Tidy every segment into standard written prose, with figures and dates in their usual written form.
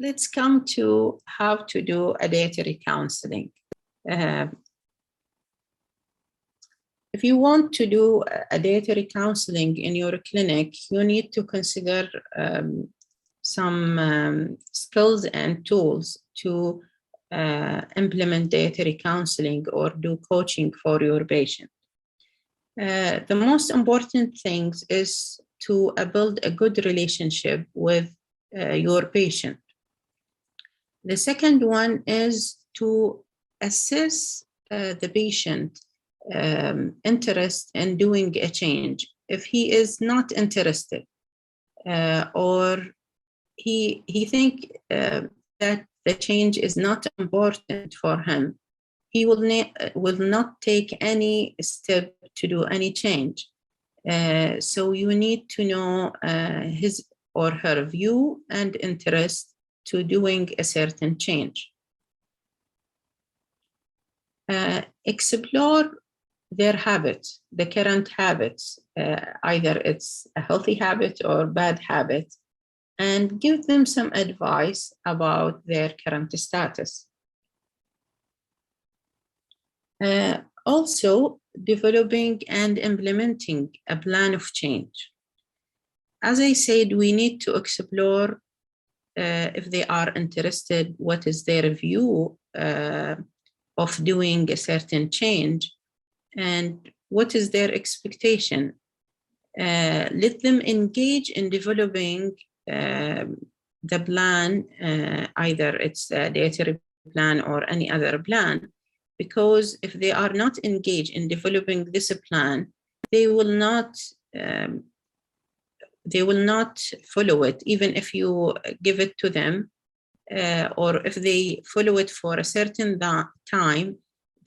let's come to how to do a dietary counseling. If you want to do a dietary counseling in your clinic, you need to consider some skills and tools to implement dietary counseling or do coaching for your patient. The most important thing is to build a good relationship with your patient. The second one is to assess the patient interest in doing a change. If he is not interested or he think that the change is not important for him, he will not take any step to do any change. So you need to know his or her view and interest to doing a certain change. Explore their habits, the current habits, either it's a healthy habit or bad habit, and give them some advice about their current status. Also, developing and implementing a plan of change. As I said, we need to explore if they are interested, what is their view of doing a certain change, and what is their expectation. Let them engage in developing the plan, either it's a dietary plan or any other plan, because if they are not engaged in developing this plan, they will not follow it, even if you give it to them, or if they follow it for a certain time,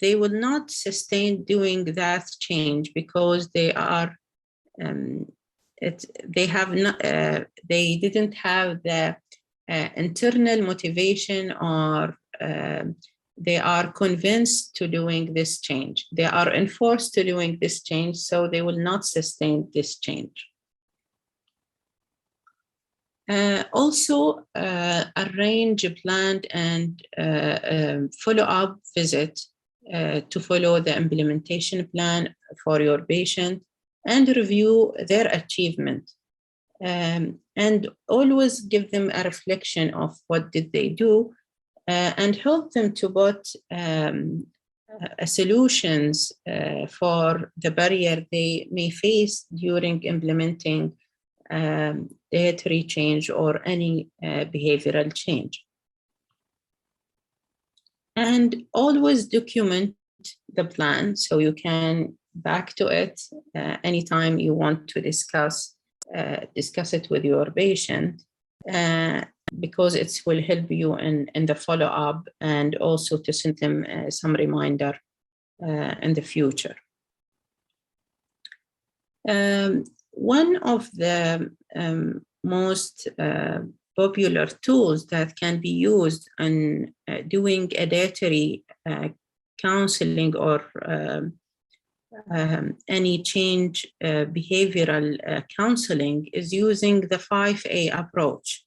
they will not sustain doing that change because they are they didn't have the internal motivation, or they are convinced to doing this change. They are enforced to doing this change, so they will not sustain this change. Also, arrange a planned and follow-up visit to follow the implementation plan for your patient and review their achievement. And always give them a reflection of what did they do, and help them to put solutions for the barrier they may face during implementing dietary change or any behavioral change. And always document the plan so you can back to it anytime you want to discuss it with your patient, because it will help you in the follow-up, and also to send them some reminder in the future. One of the most popular tools that can be used in doing a dietary counseling or any change behavioral counseling is using the 5A approach.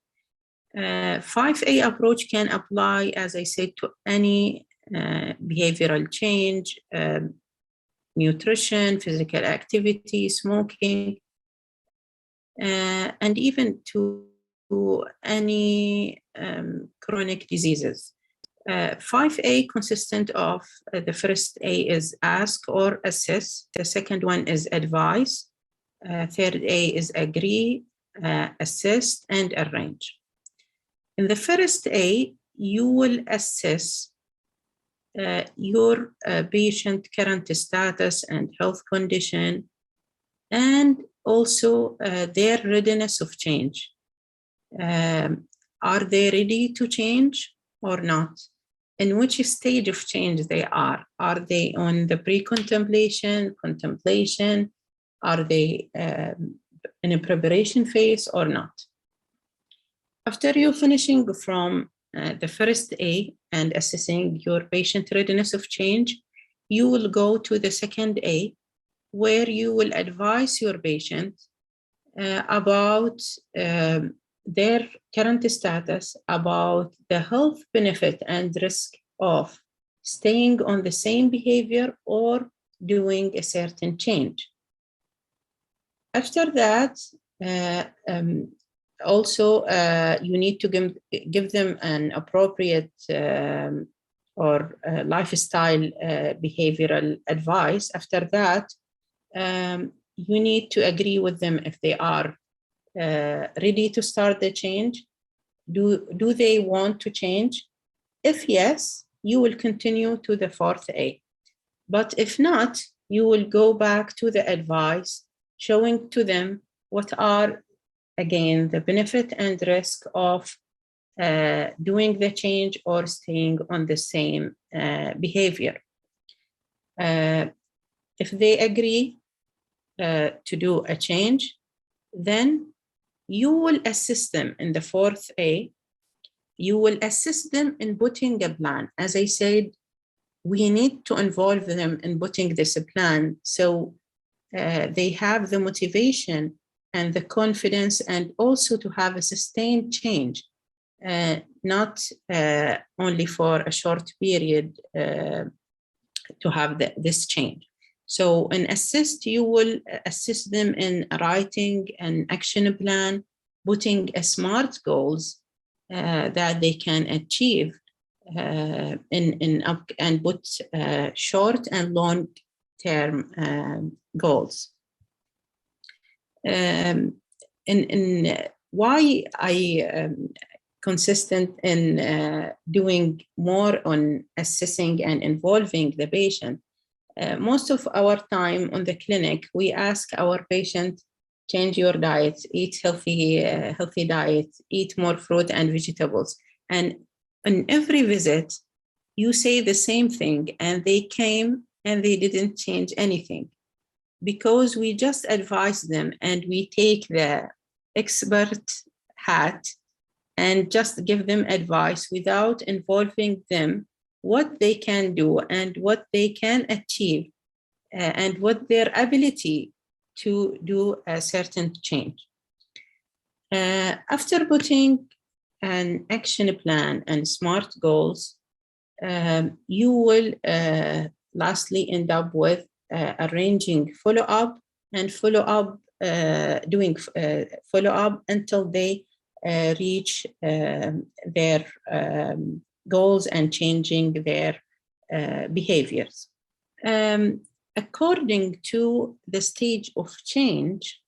5A approach can apply, as I said, to any behavioral change, nutrition, physical activity, smoking, and even to any chronic diseases. 5A consistent of the first A is ask or assess. The second one is advise. Third A is agree, assist, and arrange. In the first A, you will assess your patient current status and health condition, and also their readiness of change. Are they ready to change or not? In which stage of change they are? Are they on the pre-contemplation, contemplation? Are they in a preparation phase or not? After you finishing from the first A and assessing your patient readiness of change, you will go to the second A, where you will advise your patient about their current status about the health benefit and risk of staying on the same behavior or doing a certain change. After that, also you need to give them an appropriate or lifestyle behavioral advice. After that, you need to agree with them if they are ready to start the change. Do they want to change? If yes, you will continue to the 4th A. But if not, you will go back to the advice, showing to them what are, again, the benefit and risk of doing the change or staying on the same behavior. If they agree to do a change, then you will assist them in the 4th A. You will assist them in putting a plan. As I said, we need to involve them in putting this plan so they have the motivation and the confidence, and also to have a sustained change, not only for a short period to have this change. So in assist, you will assist them in writing an action plan, putting a SMART goals that they can achieve and put short and long-term goals. Why I consistent in doing more on assessing and involving the patient. Most of our time on the clinic, we ask our patient, change your diet, eat healthy diet, eat more fruit and vegetables. And on every visit, you say the same thing, and they came and they didn't change anything, because we just advise them and we take the expert hat and just give them advice without involving them what they can do and what they can achieve and what their ability to do a certain change. After putting an action plan and SMART goals, you will lastly end up with arranging follow-up and doing follow-up until they reach their goals and changing their behaviors. According to the stage of change,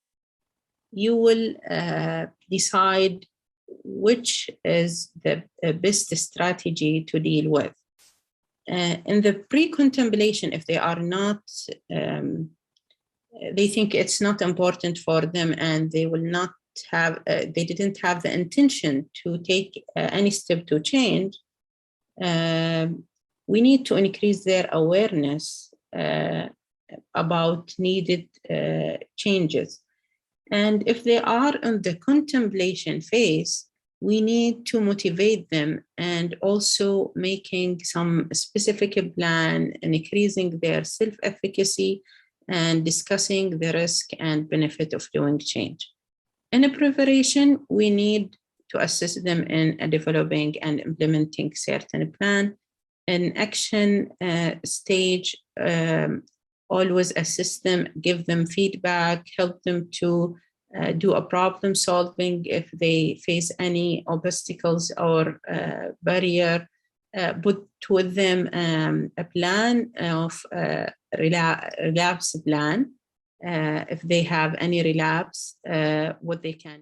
you will decide which is the best strategy to deal with. In the pre-contemplation, if they are not, they think it's not important for them and they will not have, they didn't have the intention to take any step to change, we need to increase their awareness about needed changes. And if they are in the contemplation phase, we need to motivate them and also making some specific plan and increasing their self-efficacy and discussing the risk and benefit of doing change. In a preparation, we need to assist them in developing and implementing certain plan. In action stage, always assist them, give them feedback, help them to do a problem solving if they face any obstacles or barrier, put with them a plan of relapse plan. If they have any relapse, what they can